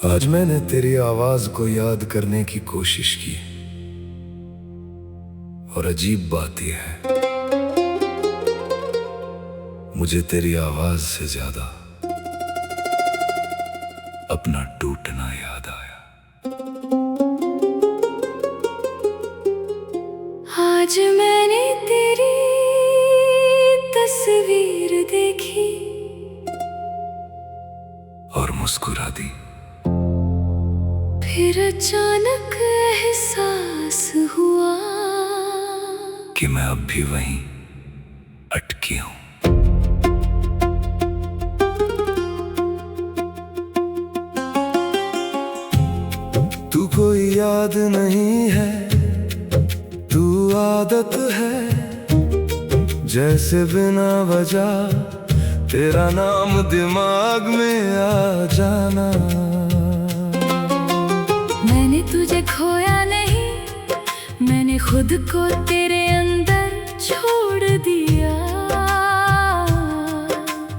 आज मैंने तेरी आवाज को याद करने की कोशिश की और अजीब बात यह है, मुझे तेरी आवाज से ज्यादा अपना टूटना याद आया। आज मैंने तेरी तस्वीर देखी और मुस्कुरा दी। फिर अचानक एहसास हुआ कि मैं अब भी वहीं अटकी हूं। तू कोई याद नहीं है, तू आदत है, जैसे बिना वजह तेरा नाम दिमाग में आ जाना। मैंने तुझे खोया नहीं, मैंने खुद को तेरे अंदर छोड़ दिया।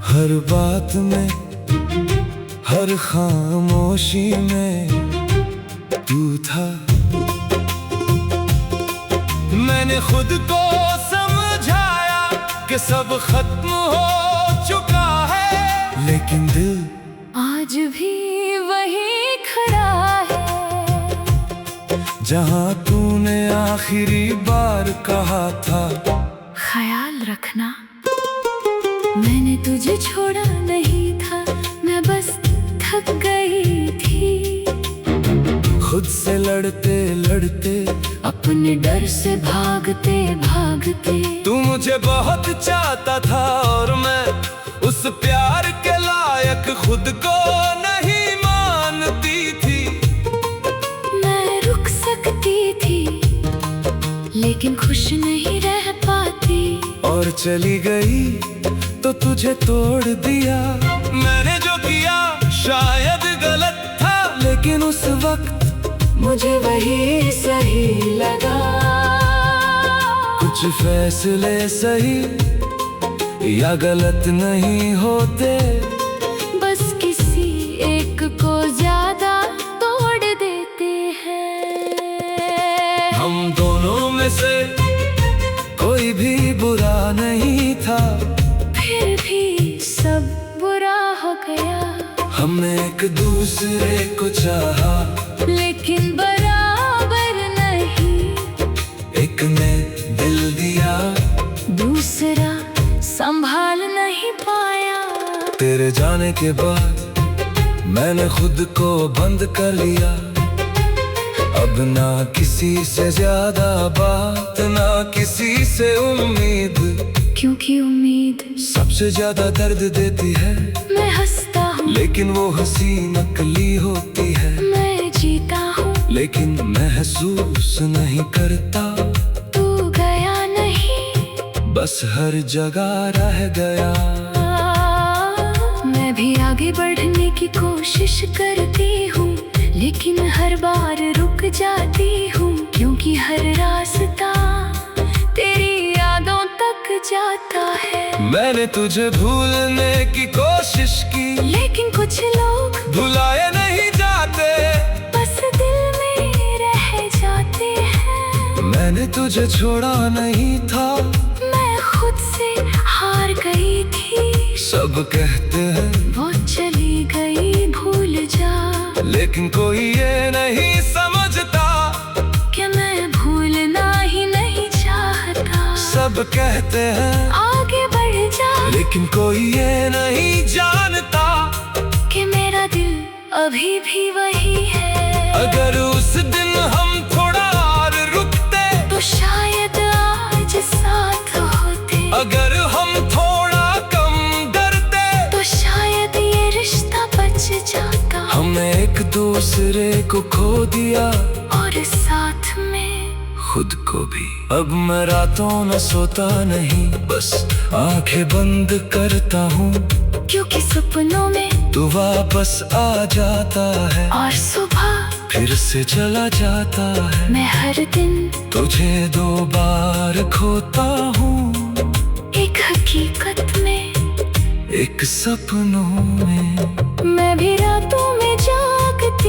हर बात में, हर खामोशी में तू था। मैंने खुद को समझाया कि सब खत्म हो चुका है, लेकिन दिल आज भी वही खड़ा है जहां तूने आखिरी बार कहा था, ख्याल रखना। मैंने तुझे छोड़ा नहीं था, मैं बस थक गई थी। खुद से लड़ते लड़ते, अपने डर से भागते भागते। तू मुझे बहुत चाहता था और मैं उस प्यार के लायक खुद को नहीं मानती थी। मैं रुक सकती थी, लेकिन खुश नहीं रह पाती। और चली गई तो तुझे तोड़ दिया। मैंने जो किया शायद गलत था, लेकिन उस वक्त मुझे वही सही लगा। कुछ फैसले सही या गलत नहीं होते, बस किसी एक को ज्यादा तोड़ देते हैं। हम दोनों में से कोई भी बुरा नहीं था, फिर भी सब बुरा हो गया। हमने एक दूसरे को चाहा, लेकिन बराबर नहीं। एक ने दिल दिया, दूसरा संभाल नहीं पाया। तेरे जाने के बाद मैंने खुद को बंद कर लिया। अब ना किसी से ज्यादा बात, ना किसी से उम्मीद, क्योंकि उम्मीद सबसे ज्यादा दर्द देती है। मैं हंसता हूँ, लेकिन वो हंसी नकली होती है। मैं जीता हूँ, लेकिन महसूस नहीं करता। तू गया नहीं, बस हर जगह रह गया। मैं भी आगे बढ़ने की कोशिश करती हूँ, लेकिन हर बार रुक जाती हूँ। क्योंकि हर रास्ता तेरी यादों तक जाता है। मैंने तुझे भूलने की कोशिश की, लेकिन कुछ लोग भुलाए नहीं जाते, बस दिल में रह जाते हैं। मैंने तुझे छोड़ा नहीं था, मैं खुद से हार गई थी। सब कहते हैं वो चली गई भूल जा, लेकिन कोई ये नहीं समझता कि मैं भूलना ही नहीं चाहता। सब कहते हैं आगे बढ़ जा, लेकिन कोई ये नहीं जानता कि मेरा दिल अभी भी वही है। अगर उस दिन हम थोड़ा और रुकते, तो शायद आज साथ होते। अगर हम थोड़ा कम डरते, तो शायद ये रिश्ता बच जाता। हमने एक दूसरे को खो दिया और साथ में खुद को भी। अब मैं रातों न सोता नहीं, बस आंखें बंद करता हूँ। क्योंकि सपनों में तू वापस आ जाता है, और सुबह फिर से चला जाता है। मैं हर दिन तुझे 2 बार खोता हूँ, एक हकीकत में, एक सपनों में। मैं भी रातों में जागती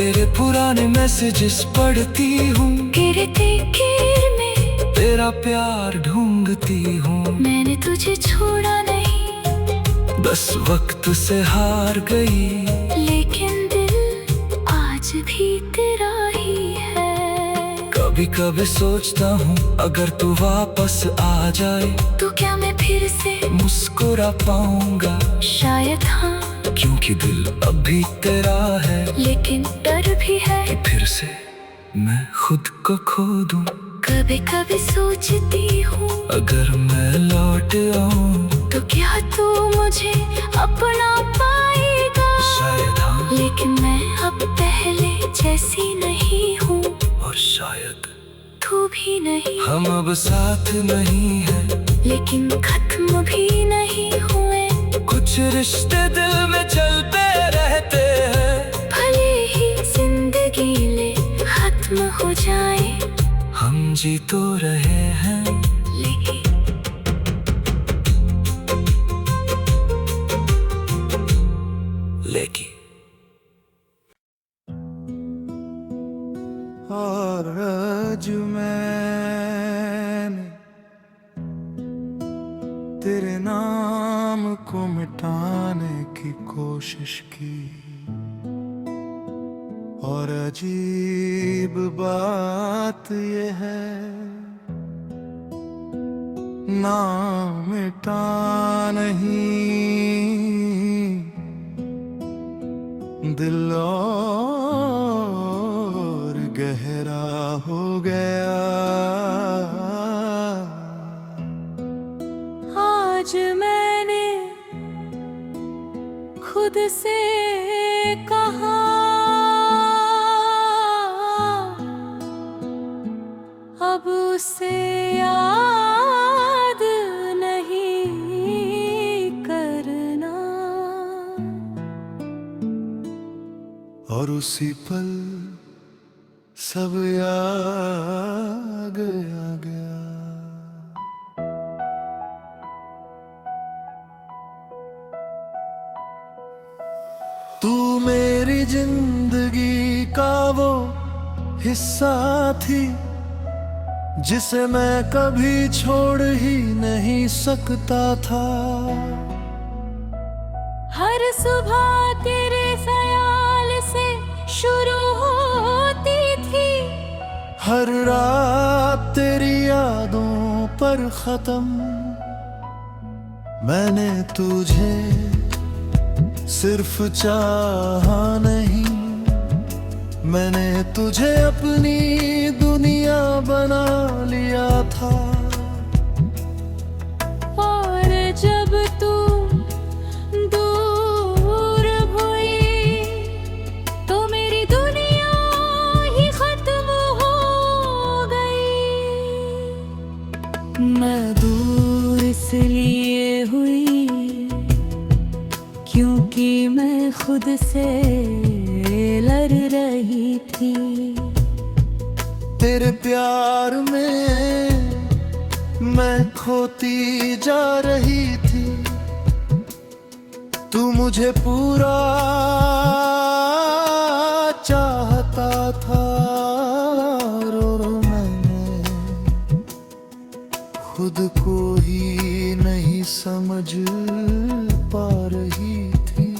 तेरे पुराने मैसेजेस पढ़ती हूँ, गिरते गिर में तेरा प्यार ढूंढती हूँ। मैंने तुझे छोड़ा नहीं, बस वक्त से हार गई, लेकिन दिल आज भी तेरा ही है। कभी कभी सोचता हूँ अगर तू वापस आ जाए तो क्या मैं फिर से मुस्कुरा पाऊंगा? शायद हाँ, क्योंकि दिल अभी तेरा है, लेकिन डर भी है कि फिर से मैं खुद को खो दूं। कभी कभी सोचती हूँ अगर मैं लौट आऊं तो क्या तू मुझे अपना पाएगा? शायद हाँ, लेकिन मैं अब पहले जैसी नहीं हूँ, और शायद तू भी नहीं। हम अब साथ नहीं हैं, लेकिन खत्म भी नहीं हुए। कुछ रिश्ते दिल में चलते रहते हैं, भले ही जिंदगी ले खत्म हो जाए, हम जी तो रहे हैं। लेकिन और आज मैंने तेरे नाम को मिटाने की कोशिश की, और अजीब बात ये है, नाम मिटा नहीं, दिल और गहरा हो गया। आज मैंने खुद से कहा, अब उसे याद नहीं करना। और उसी पल सब याद आ गया। तू मेरी जिंदगी का वो हिस्सा थी जिसे मैं कभी छोड़ ही नहीं सकता था। हर सुबह तेरे ख्याल से शुरू होती थी, हर रात तेरी यादों पर खत्म। मैंने तुझे सिर्फ चाहा नहीं, मैंने तुझे अपनी दुनिया बना लिया था। और जब तू दूर हुई तो मेरी दुनिया ही खत्म हो गई। मैं दूर इसलिए हुई क्योंकि मैं खुद से लड़ रही थी। तेरे प्यार में मैं खोती जा रही थी, तू मुझे पूरा चाहता था। और मैंने खुद को ही नहीं समझ पा रही थी।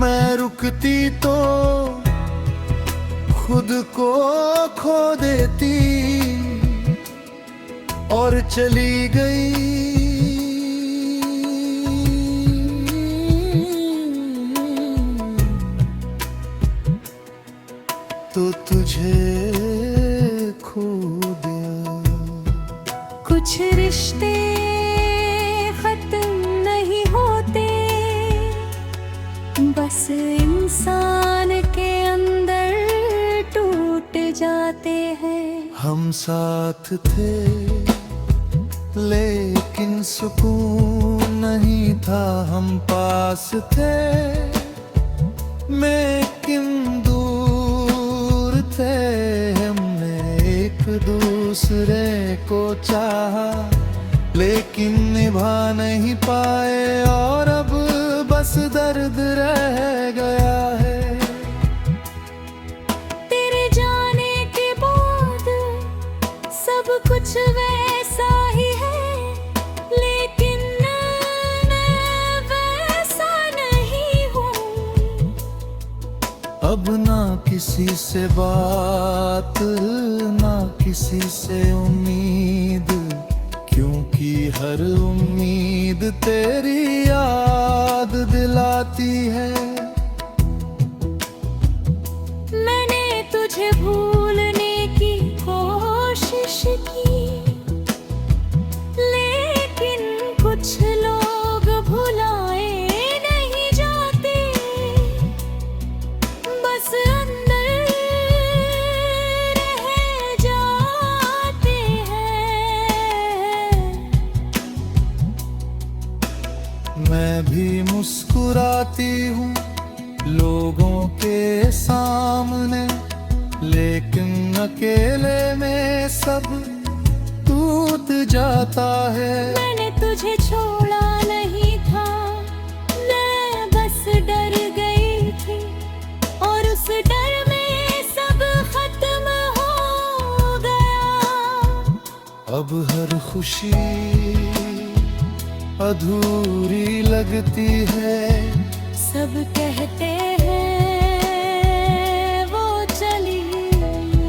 मैं रुकती तो खुद को खो देती, और चली गई तो तुझे खो दिया। कुछ रिश्ते खत्म नहीं होते, बस इंसान के अंदर टूट जाते हैं। हम साथ थे लेकिन सुकून नहीं था, हम पास थे लेकिन दूर थे। हमने एक दूसरे को चाहा लेकिन निभा नहीं पाए, और अब बस दर्द रह गया है। तेरे जाने के बाद सब कुछ वैसा ही है, लेकिन मैं वैसा नहीं हूँ। अब ना किसी से बात, ना किसी से उम्मीद, क्योंकि हर उम्मीद तेरी याद दिलाती है। मैंने तुझे भूलने की कोशिश की, लेकिन कुछ लोग भुलाए नहीं जाते, बस अंदर रह जाते हैं। मैं भी मुस्कुराती हूँ लोगों के सामने, लेकिन अकेले में सब टूट जाता है। मैंने तुझे छोड़ा नहीं था, मैं बस डर गई थी, और उस डर में सब खत्म हो गया। अब हर खुशी अधूरी लगती है। सब कहते हैं वो चली गई,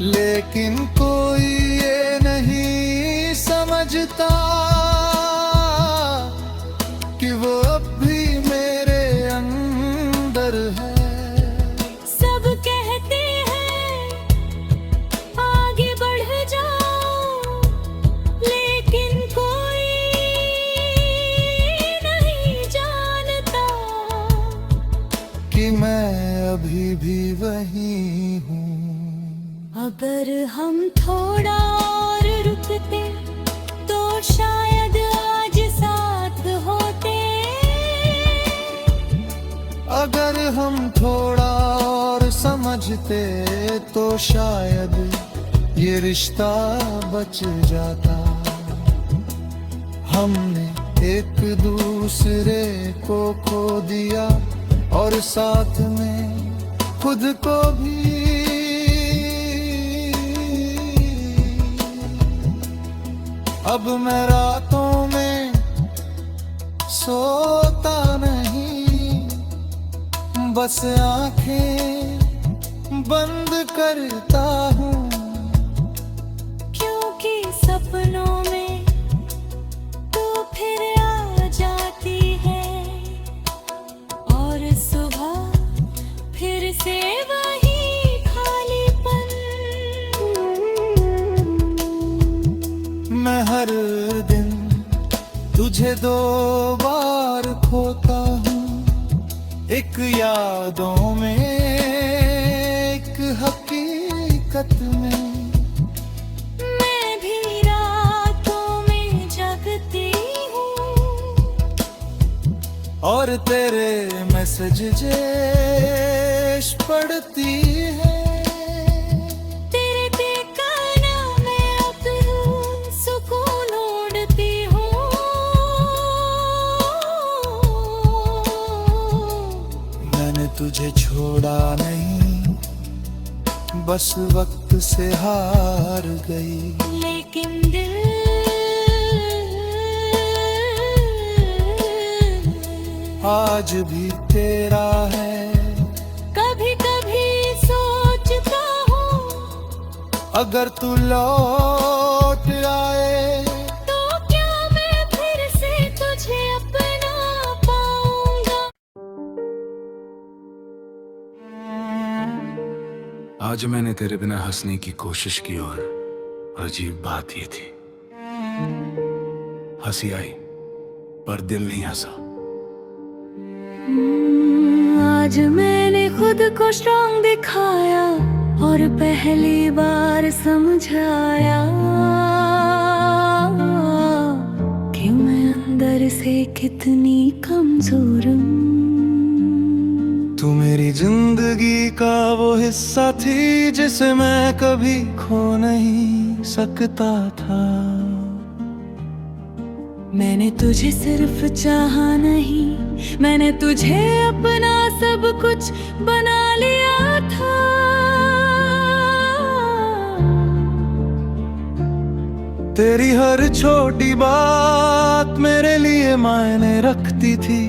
लेकिन कोई ये नहीं समझता कि वो अब भी मेरे अंदर है। सब कहते हैं आगे बढ़ जाओ, लेकिन कोई नहीं जानता कि मैं अभी भी वही हूँ। अगर हम थोड़ा और रुकते तो शायद आज साथ होते। अगर हम थोड़ा और समझते तो शायद ये रिश्ता बच जाता। हमने एक दूसरे को खो दिया और साथ में खुद को भी। अब मैं रातों में सोता नहीं, बस आंखें बंद करता हूँ, क्योंकि सपनों में तू फिर आ जाती है, और सुबह फिर से वही खालीपन। मैं हर दिन तुझे 2 बार खोता हूँ, एक यादों में, एक हकीकत में। मैं भी रातों में जगती हूँ, और तेरे मैसेज जेश पढ़ती है। तेरे ठिकाना में अब सुकून ढूंढती हूँ। मैंने तुझे छोड़ा नहीं, बस वक्त से हार गई। लेकिन दिल आज भी तेरा है। कभी कभी सोचता हूँ, अगर तू लौट आए तो क्या मैं फिर से तुझे अपना पाऊंगा। आज मैंने तेरे बिना हंसने की कोशिश की, और अजीब बात ये थी, हंसी आई पर दिल नहीं हंसा। आज मैंने खुद को स्ट्रांग दिखाया, और पहली बार समझाया कि मैं अंदर से कितनी कमजोर हूँ। तू मेरी जिंदगी का वो हिस्सा थी जिसे मैं कभी खो नहीं सकता था। मैंने तुझे सिर्फ चाहा नहीं, मैंने तुझे अपना सब कुछ बना लिया था। तेरी हर छोटी बात मेरे लिए मायने रखती थी।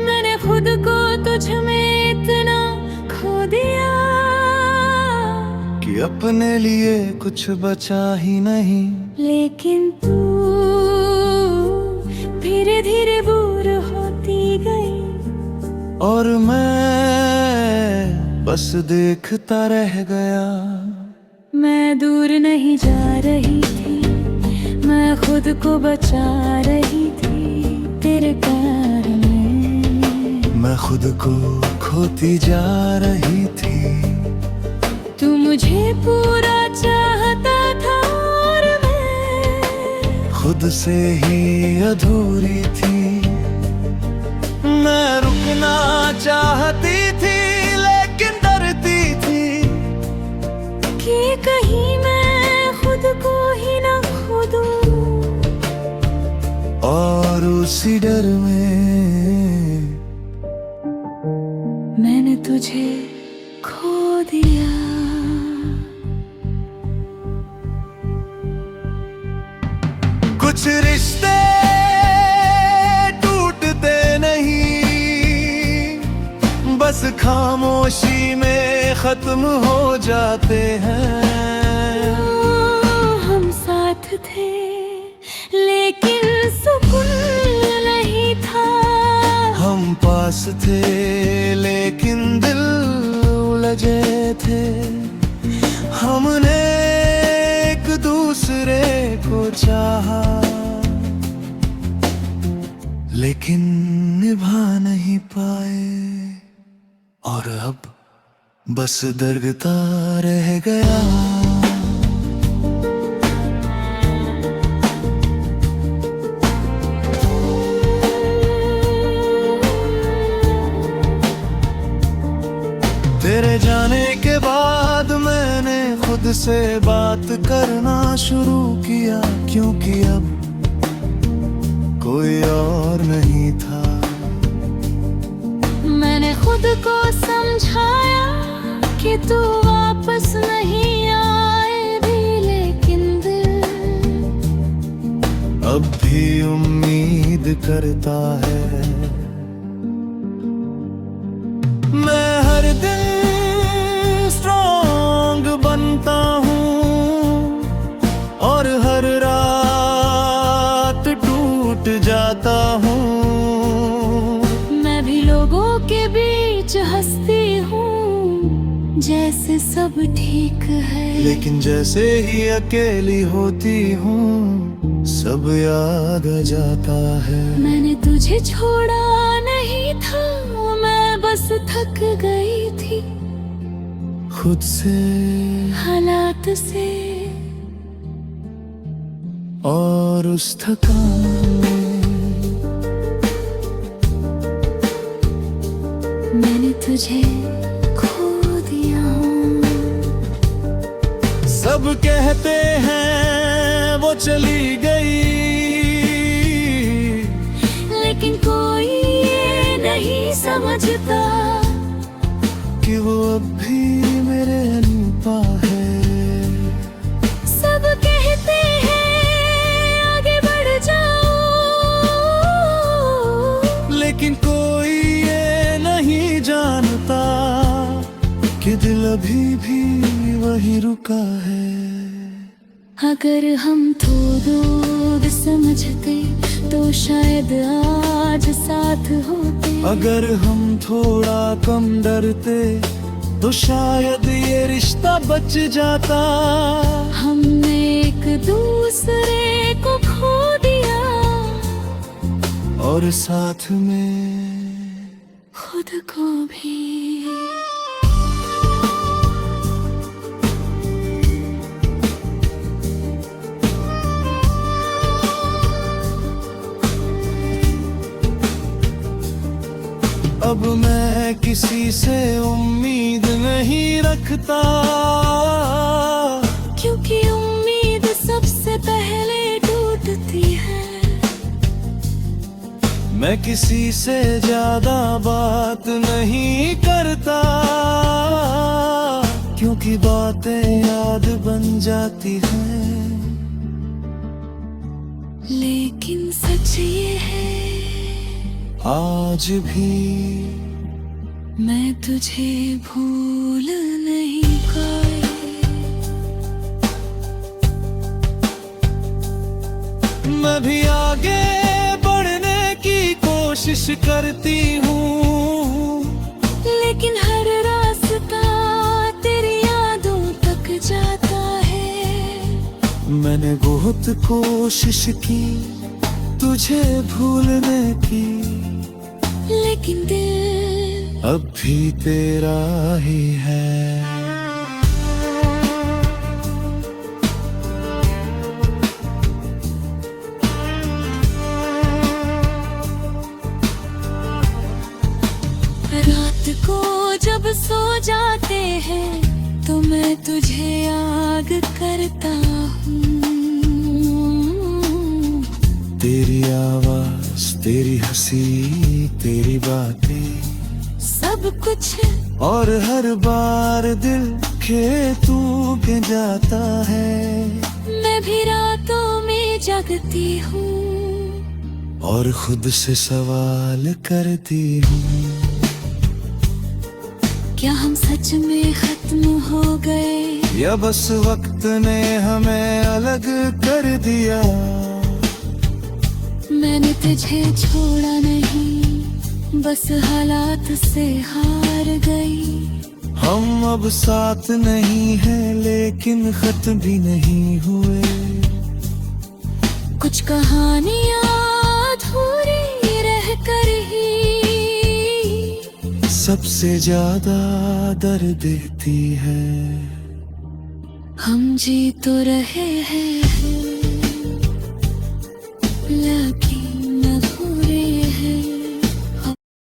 मैंने खुद को तुझ में इतना खो दिया कि अपने लिए कुछ बचा ही नहीं। लेकिन तू धीरे धीरे दूर होती गई और मैं बस देखता रह गया। मैं दूर नहीं जा रही थी, मैं खुद को बचा रही थी तेरे प्यार में। मैं खुद को खोती जा रही थी। तू मुझे पूरा चाहता था और मैं खुद से ही अधूरी थी। मैं रुकना चाहती थी लेकिन डरती थी कि कहीं मैं खुद को ही ना खो दूं। और उसी डर में मैंने तुझे खो दिया। कुछ रिश्ते टूटते नहीं, बस खामोशी में खत्म हो जाते हैं। हम साथ थे लेकिन सुकून नहीं था। हम पास थे लेकिन दिल उलझे थे। हमने एक दूसरे को चाहा लेकिन निभा नहीं पाए। और अब बस दर्दता रह गया। तेरे जाने के बाद मैंने खुद से बात करना शुरू किया, क्योंकि अब कोई और नहीं था। मैंने खुद को समझाया कि तू वापस नहीं आए भी, लेकिन दिल अब भी उम्मीद करता है। मैं हर दिन स्ट्रॉन्ग बनता हूँ और हर रात टूट जाता हूँ। मैं भी लोगों के बीच हंसती हूँ जैसे सब ठीक है, लेकिन जैसे ही अकेली होती हूँ सब याद आ जाता है। मैंने तुझे छोड़ा नहीं था, मैं बस थक गई थी खुद से, हालात से और उस थकान में। मैंने तुझे खो दिया हूँ। सब कहते हैं वो चली गई, लेकिन कोई ये नहीं समझता कि वो अब भी मेरे अनुपा है। सब कहते हैं आगे बढ़ जाओ, लेकिन कोई ये नहीं जानता कि दिल अभी भी वही रुका है। अगर हम थोड़ा समझते तो शायद आज साथ होते। अगर हम थोड़ा कम डरते तो शायद ये रिश्ता बच जाता। हमने एक दूसरे को खो दिया और साथ में खुद को भी। अब मैं किसी से उम्मीद नहीं रखता, क्योंकि उम्मीद सबसे पहले टूटती है। मैं किसी से ज्यादा बात नहीं करता, क्योंकि बातें याद बन जाती हैं। लेकिन सच ये है, आज भी मैं तुझे भूल नहीं पाई। मैं भी आगे बढ़ने की कोशिश करती हूँ, लेकिन हर रास्ता तेरी यादों तक जाता है। मैंने बहुत कोशिश की तुझे भूलने की, लेकिन दिल अब भी तेरा ही है। रात को जब सो जाते हैं तो मैं तुझे याद करता हूँ। तेरी आवाज, तेरी हंसी, तेरी बातें, सब कुछ और हर बार दिल खेतों के जाता है। मैं भी रातों में जगती हूँ और खुद से सवाल करती हूँ, क्या हम सच में खत्म हो गए, या बस वक्त ने हमें अलग कर दिया। मैंने तुझे छोड़ा नहीं, बस हालात से हार गई। हम अब साथ नहीं हैं, लेकिन खत्म भी नहीं हुए। कुछ कहानियाँ अधूरी रह कर ही सबसे ज्यादा दर्द देती है। हम जी तो रहे हैं, लेकिन